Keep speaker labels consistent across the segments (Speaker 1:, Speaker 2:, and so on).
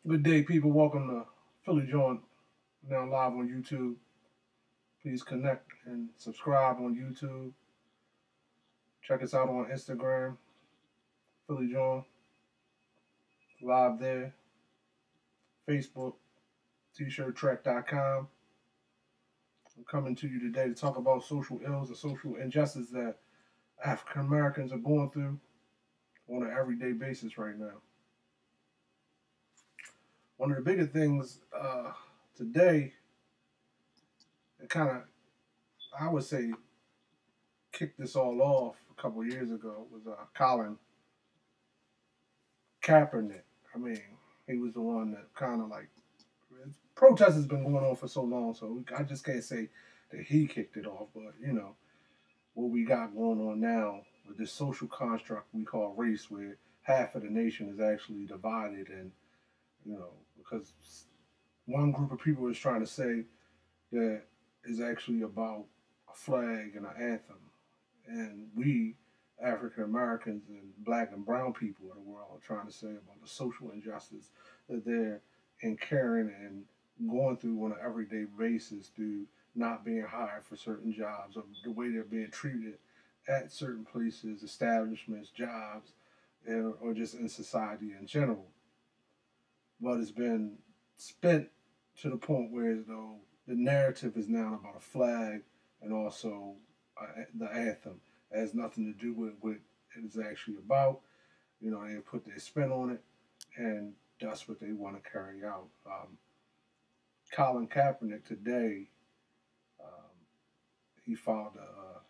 Speaker 1: Good day, people. Welcome to Philly Jawn, now live on YouTube. Please connect and subscribe on YouTube. Check us out on Instagram, Philly Jawn, live there. Facebook, t-shirttrack.com. I'm coming to you today to talk about social ills and social injustice that African Americans are going through on an everyday basis right now. One of the bigger things today, it kind of, I would say, kicked this all off a couple of years ago was Colin Kaepernick. I mean, he was the one that kind of like protest has been going on for so long, so I just can't say that he kicked it off. But what we got going on now with this social construct we call race, where half of the nation is actually divided, and because one group of people is trying to say that is actually about a flag and an anthem, and we African Americans and black and brown people of the world are trying to say about the social injustice that they're incurring and going through on an everyday basis through not being hired for certain jobs or the way they're being treated at certain places, establishments, jobs, or just in society in general. But it's been spent to the point where as though the narrative is now about a flag and also the anthem. It has nothing to do with what it is actually about. They put their spin on it, and that's what they want to carry out. Colin Kaepernick today, um, he filed a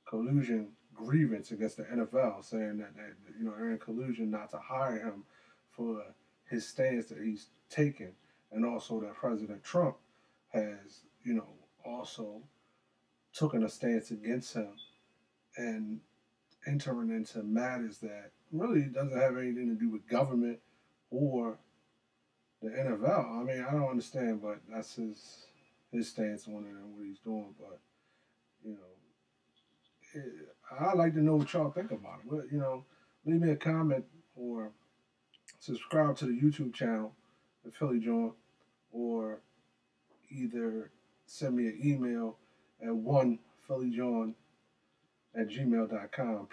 Speaker 1: collusion grievance against the NFL, saying that they're in collusion not to hire him for his stance that he's taken, and also that President Trump has also taken a stance against him and entering into matters that really doesn't have anything to do with government or the NFL. I mean, I don't understand, but that's his stance on it and what he's doing. But you know, I'd like to know what y'all think about it. But, leave me a comment or subscribe to the YouTube channel, the Philly Jawn, or either send me an email at one phillyjawn at gmail.com.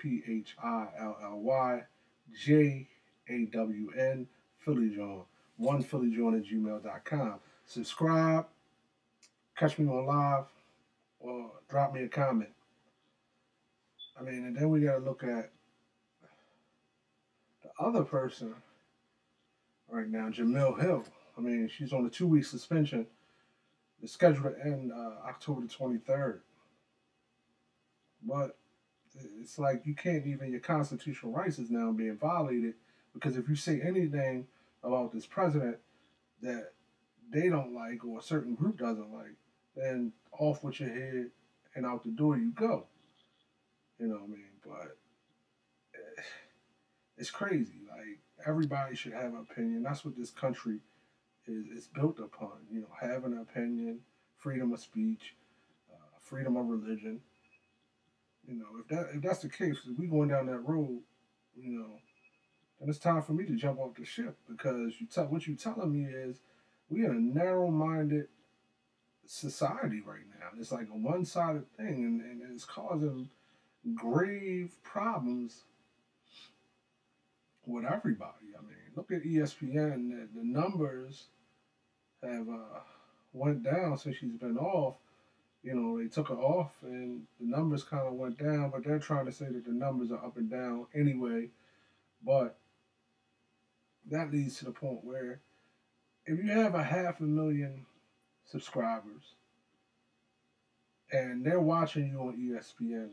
Speaker 1: PhillyJawn, Philly Jawn. One phillyjawn at gmail.com. Subscribe, catch me on live, or drop me a comment. I mean, and then we got to look at the other person right now, Jamel Hill. I mean, she's on a 2-week suspension. It's scheduled to end October the 23rd. But it's like you can't even, your constitutional rights is now being violated because if you say anything about this president that they don't like or a certain group doesn't like, then off with your head and out the door you go. You know what I mean? But it's crazy. Like, everybody should have an opinion. That's what this country is built upon. Having an opinion, freedom of speech, freedom of religion. If that's the case, if we going down that road, then it's time for me to jump off the ship because what you telling me is we in a narrow-minded society right now. It's like a one-sided thing, and it's causing grave problems with everybody. I mean, look at ESPN. The numbers have went down since she's been off. They took her off and the numbers kind of went down, but they're trying to say that the numbers are up and down anyway. But that leads to the point where if you have a 500,000 subscribers and they're watching you on ESPN,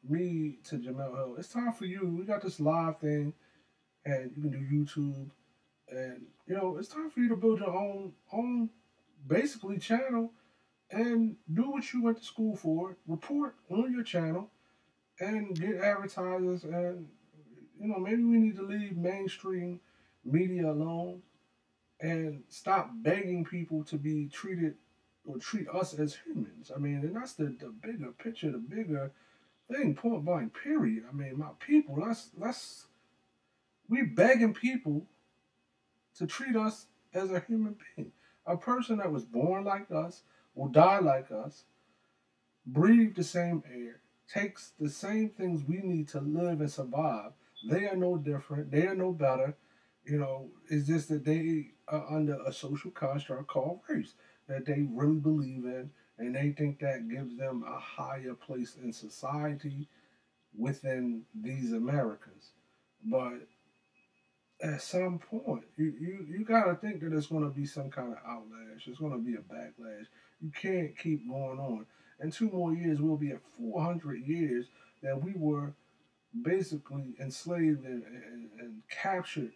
Speaker 1: me to Jamel Hill, it's time for you. We got this live thing and you can do YouTube. And, it's time for you to build your own basically channel and do what you went to school for, report on your channel, and get advertisers. And maybe we need to leave mainstream media alone and stop begging people to be treated or treat us as humans. I mean, and that's the bigger picture, the bigger thing, point blank, period. I mean, my people, we begging people to treat us as a human being. A person that was born like us, will die like us, breathe the same air, takes the same things we need to live and survive. They are no different. They are no better. It's just that they are under a social construct called race that they really believe in, and they think that gives them a higher place in society within these Americas. But at some point, you gotta think that it's gonna be some kind of outlash. It's gonna be a backlash. You can't keep going on. In 2 more years, we'll be at 400 years that we were basically enslaved and captured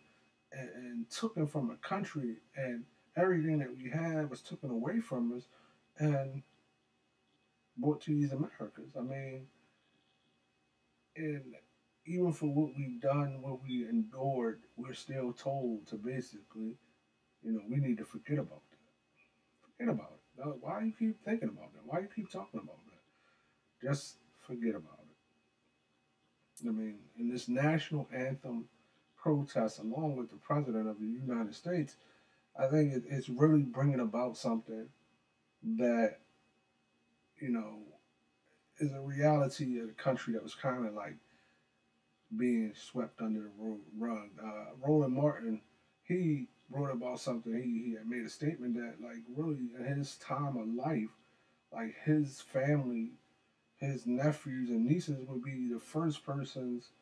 Speaker 1: and taken from a country, and everything that we had was taken away from us and brought to these Americas. I mean, and even for what we've done, what we endured, we're still told to basically, we need to forget about that. Forget about it. Now, why do you keep thinking about that? Why do you keep talking about that? Just forget about it. I mean, in this national anthem protest, along with the president of the United States, I think it's really bringing about something that, you know, is a reality of the country that was kind of like being swept under the rug. Roland Martin, he wrote about something. He had made a statement that, like, really in his time of life, like his family, his nephews and nieces would be the first persons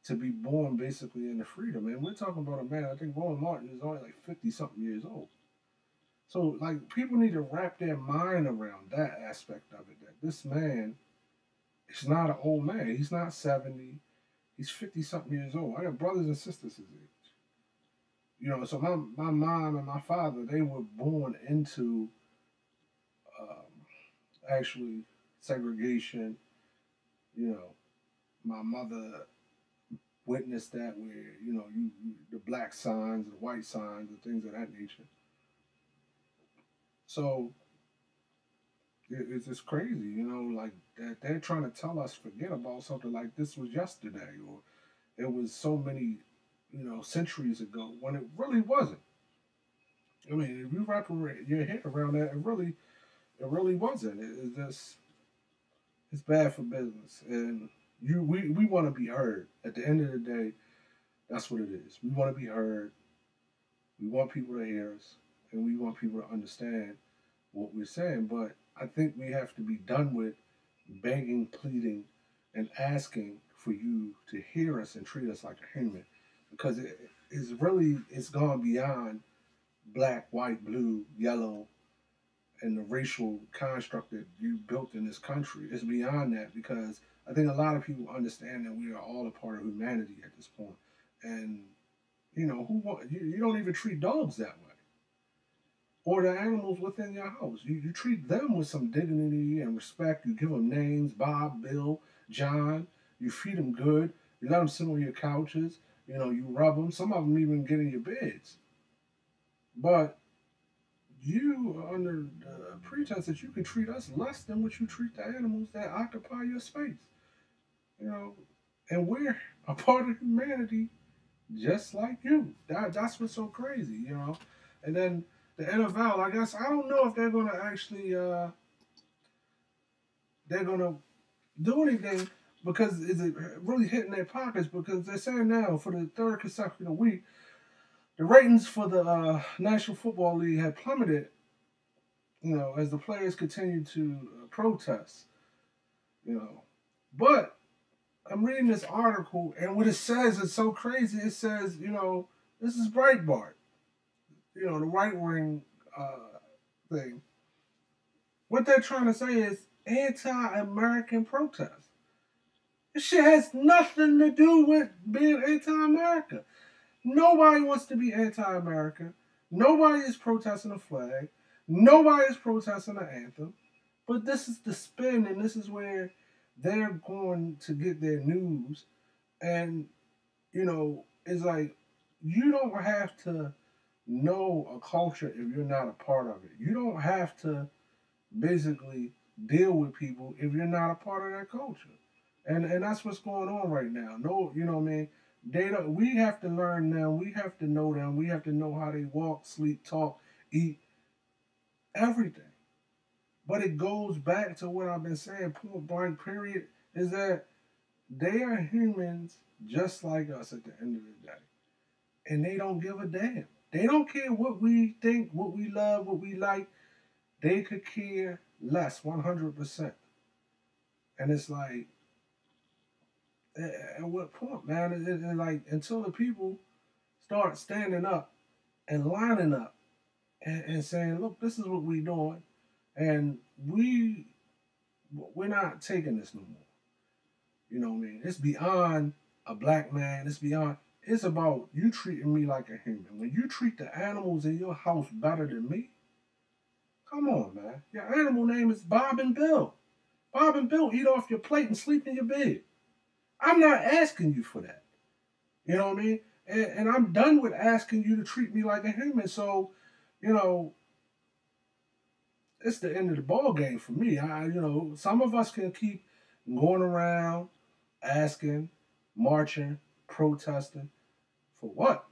Speaker 1: to be born basically into freedom. And we're talking about a man, I think Roland Martin is only like 50 something years old. So, like, people need to wrap their mind around that aspect of it. That this man is not an old man. He's not 70. He's 50 something years old. I got brothers and sisters his age. So my mom and my father, they were born into actually segregation. You know, my mother witnessed that where, the black signs, the white signs, and things of that nature. So it's just crazy, like that they're trying to tell us forget about something like this was yesterday or it was so many, centuries ago when it really wasn't. I mean, if you wrap your head around that, it really wasn't. It's just it's bad for business, and we want to be heard. At the end of the day, that's what it is. We want to be heard. We want people to hear us, and we want people to understand what we're saying. But I think we have to be done with begging, pleading, and asking for you to hear us and treat us like a human, because it's gone beyond black, white, blue, yellow, and the racial construct that you built in this country. It's beyond that because I think a lot of people understand that we are all a part of humanity at this point, and you don't even treat dogs that way or the animals within your house. You treat them with some dignity and respect. You give them names: Bob, Bill, John. You feed them good. You let them sit on your couches. You rub them. Some of them even get in your beds. But you, under the pretense that you can treat us less than what you treat the animals that occupy your space. You know, and we're a part of humanity just like you. That's what's so crazy. And then the NFL, I guess I don't know if they're gonna actually they're gonna do anything because is it really hitting their pockets? Because they're saying now for the third consecutive week, the ratings for the National Football League had plummeted. As the players continue to protest. But I'm reading this article, and what it says is so crazy. It says, this is Breitbart, the right wing thing. What they're trying to say is anti-American protest. This shit has nothing to do with being anti-America. Nobody wants to be anti-America. Nobody is protesting the flag. Nobody is protesting the anthem. But this is the spin, and this is where they're going to get their news. And, it's like you don't have to know a culture if you're not a part of it. You don't have to basically deal with people if you're not a part of that culture. And that's what's going on right now. No, you know what I mean? They don't. We have to learn them. We have to know them. We have to know how they walk, sleep, talk, eat, everything. But it goes back to what I've been saying, point blank, period, is that they are humans just like us at the end of the day. And they don't give a damn. They don't care what we think, what we love, what we like. They could care less, 100%. And it's like, at what point, man? Like, until the people start standing up and lining up and saying, look, this is what we're doing. And we're not taking this no more. You know what I mean? It's beyond a black man. It's beyond. It's about you treating me like a human. When you treat the animals in your house better than me, come on, man. Your animal name is Bob and Bill. Bob and Bill eat off your plate and sleep in your bed. I'm not asking you for that. You know what I mean? And I'm done with asking you to treat me like a human. So, you know, it's the end of the ball game for me. Some of us can keep going around asking, marching, protesting for what?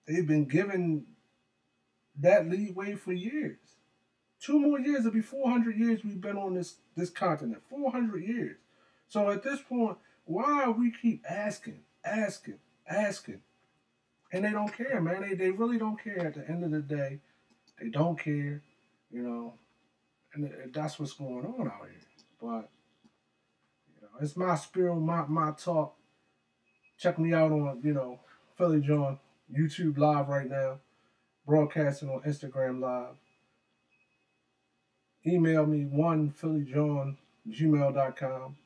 Speaker 1: They've been given that leeway for years. 2 more years, it'll be 400 years we've been on this continent. 400 years. So at this point, why we keep asking, asking, asking? And they don't care, man. They really don't care at the end of the day. They don't care, you know, and that's what's going on out here. But, it's my spirit, my talk. Check me out on, Philly Jawn, YouTube Live right now, broadcasting on Instagram Live. Email me, one phillyjawn@gmail.com.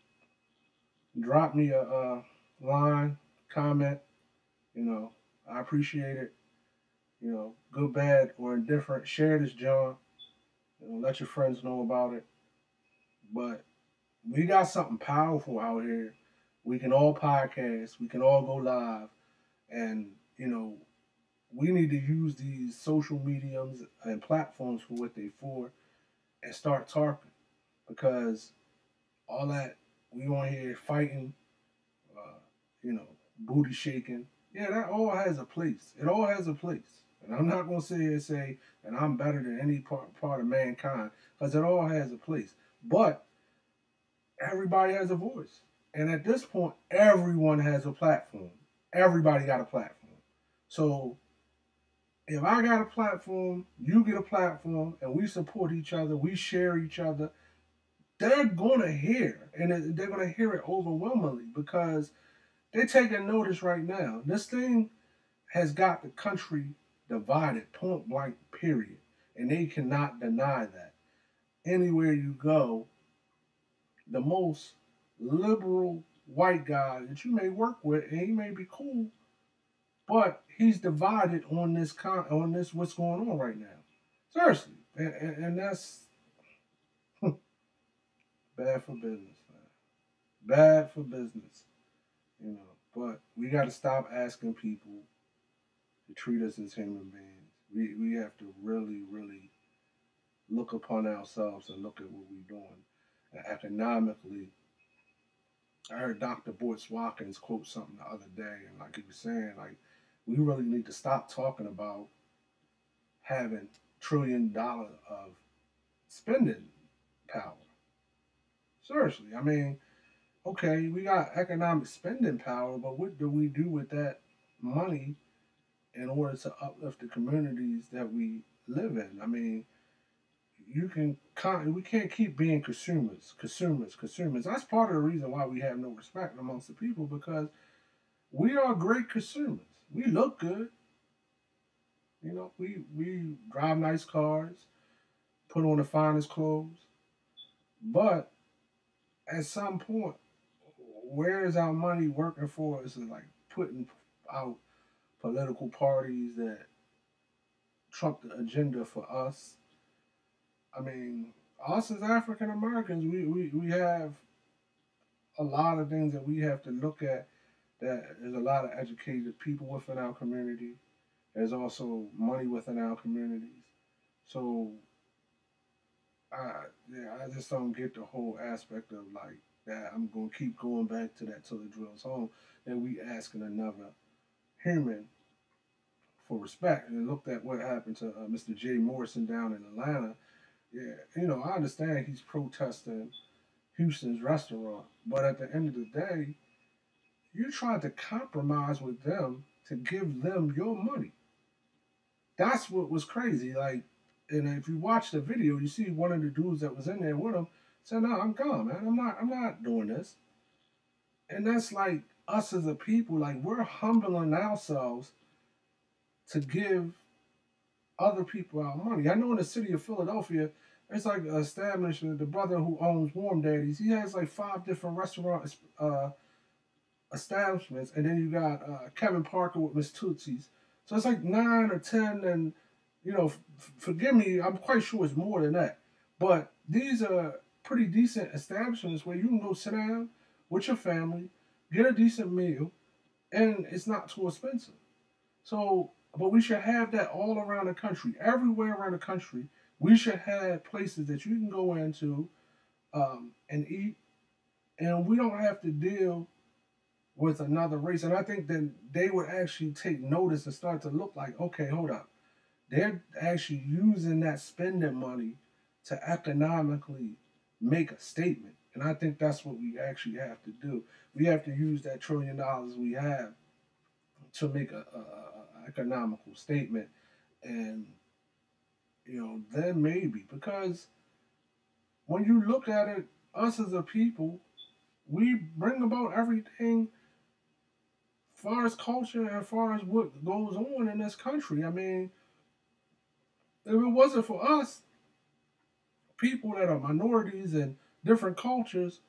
Speaker 1: Drop me a line, comment. You know, I appreciate it. Good, bad, or indifferent. Share this, John. Let your friends know about it. But we got something powerful out here. We can all podcast. We can all go live. And, we need to use these social mediums and platforms for what they for and start talking. Because all that we on here fighting, uh, you know, booty shaking, yeah, that all has a place. It all has a place. And I'm not going to sit here and say that I'm better than any part of mankind because it all has a place. But everybody has a voice. And at this point, everyone has a platform. Everybody got a platform. So if I got a platform, you get a platform, and we support each other, we share each other, they're going to hear. And they're going to hear it overwhelmingly because they're taking notice right now. This thing has got the country divided, point blank, period. And they cannot deny that. Anywhere you go, the most liberal white guy that you may work with, and he may be cool, but he's divided on this what's going on right now. Seriously, and that's bad for business, man. Bad for business, you know. But we got to stop asking people to treat us as human beings. We have to really, really look upon ourselves and look at what we're doing. And economically, I heard Dr. Boyce Watkins quote something the other day, and like he was saying, like we really need to stop talking about having $1 trillion of spending power. Seriously, I mean, okay, we got economic spending power, but what do we do with that money in order to uplift the communities that we live in? I mean, we can't keep being consumers, consumers, consumers. That's part of the reason why we have no respect amongst the people because we are great consumers. We look good, we drive nice cars, put on the finest clothes, but at some point, where is our money working for us? Is like putting out political parties that trump the agenda for us. I mean, us as African Americans, we have a lot of things that we have to look at. That there's a lot of educated people within our community. There's also money within our communities. So, I just don't get the whole aspect of like that I'm going to keep going back to that till it drills home, that we asking another human for respect. And looked at what happened to Mr. Jay Morrison down in Atlanta. Yeah, I understand he's protesting Houston's restaurant, but at the end of the day, you tried to compromise with them to give them your money. That's what was crazy. Like, and if you watch the video, you see one of the dudes that was in there with him said, "No, I'm gone, man. I'm not doing this." And that's like us as a people. Like, we're humbling ourselves to give other people our money. I know in the city of Philadelphia, it's like established the brother who owns Warm Daddies. He has like 5 different restaurant establishments, and then you got Kevin Parker with Miss Tootsie's. So it's like 9 or 10, and forgive me, I'm quite sure it's more than that. But these are pretty decent establishments where you can go sit down with your family, get a decent meal, and it's not too expensive. So, but we should have that all around the country, everywhere around the country. We should have places that you can go into and eat, and we don't have to deal with another race. And I think that they would actually take notice and start to look like, okay, hold up. They're actually using that spending money to economically make a statement. And I think that's what we actually have to do. We have to use that $1 trillion we have to make a economical statement. And, then maybe, because when you look at it, us as a people, we bring about everything far as culture and far as what goes on in this country. I mean, if it wasn't for us, people that are minorities and different cultures,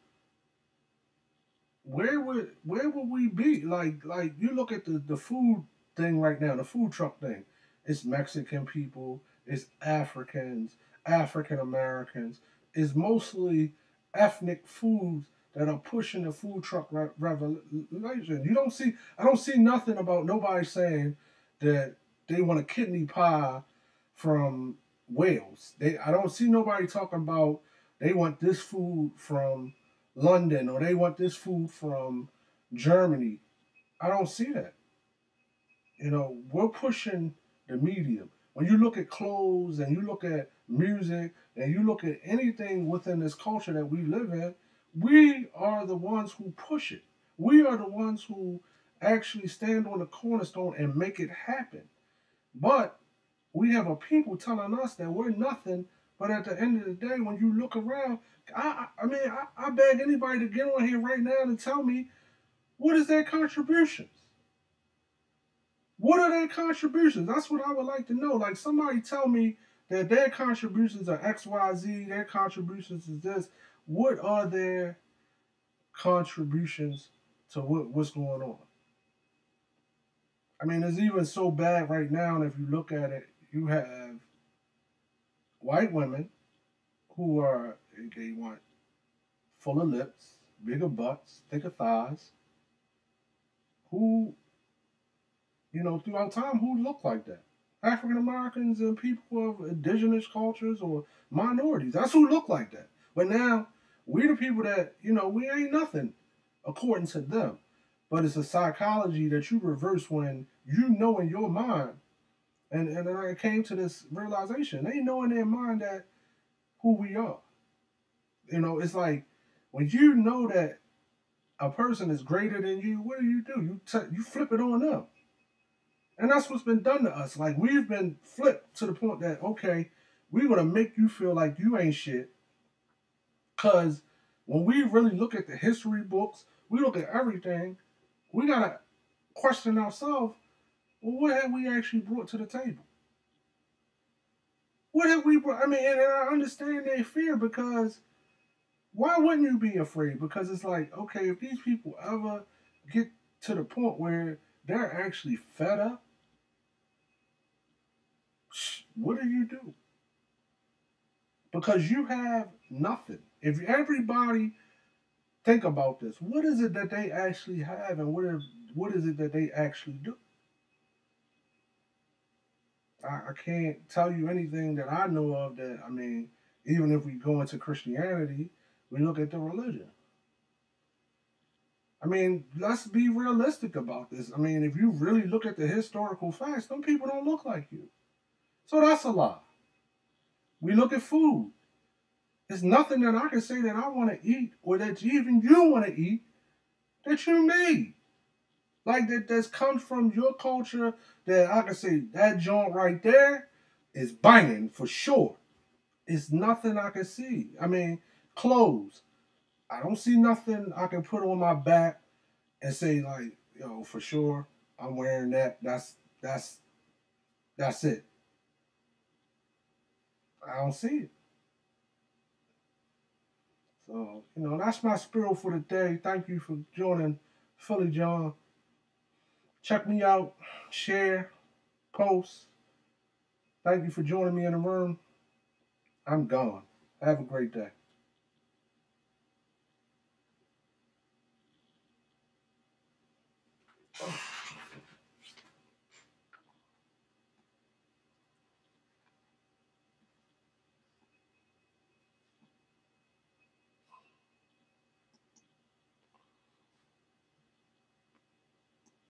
Speaker 1: where would we be? Like you look at the food thing right now, the food truck thing. It's Mexican people, it's Africans, African Americans. It's mostly ethnic foods that are pushing the food truck revolution. I don't see nothing about nobody saying that they want a kidney pie from Wales. I don't see nobody talking about they want this food from London or they want this food from Germany. I don't see that. We're pushing the medium. When you look at clothes and you look at music and you look at anything within this culture that we live in, we are the ones who push it. We are the ones who actually stand on the cornerstone and make it happen. But we have a people telling us that we're nothing. But at the end of the day, when you look around, I beg anybody to get on here right now and tell me what is their contributions. What are their contributions? That's what I would like to know. Like, somebody tell me that their contributions are X, Y, Z. Their contributions is this. What are their contributions to what's going on? I mean, it's even so bad right now. And if you look at it, you have white women who are, they want fuller lips, bigger butts, thicker thighs, who, throughout time, who look like that. African Americans and people of indigenous cultures or minorities. That's who look like that. But now, we the people that, we ain't nothing according to them. But it's a psychology that you reverse when you know in your mind. And then I came to this realization. They know in their mind that who we are. It's like when you know that a person is greater than you, what do? You flip it on them. And that's what's been done to us. Like, we've been flipped to the point that, okay, we're going to make you feel like you ain't shit. Because when we really look at the history books, we look at everything, we got to question ourselves, well, what have we actually brought to the table? What have we brought? I mean, and I understand their fear, because why wouldn't you be afraid? Because it's like, okay, if these people ever get to the point where they're actually fed up, what do you do? Because you have nothing. If everybody think about this, what is it that they actually have, and what is it that they actually do? I can't tell you anything that I know of that, I mean, even if we go into Christianity, we look at the religion. I mean, let's be realistic about this. I mean, if you really look at the historical facts, some people don't look like you. So that's a lie. We look at food. There's nothing that I can say that I want to eat or that even you want to eat that you made. Like that's comes from your culture that I can say that joint right there is banging for sure. It's nothing I can see. I mean, clothes. I don't see nothing I can put on my back and say like, yo, for sure, I'm wearing that. That's it. I don't see it. So, that's my spiel for the day. Thank you for joining Philly Jawn. Check me out, share, post. Thank you for joining me in the room. I'm gone. Have a great day.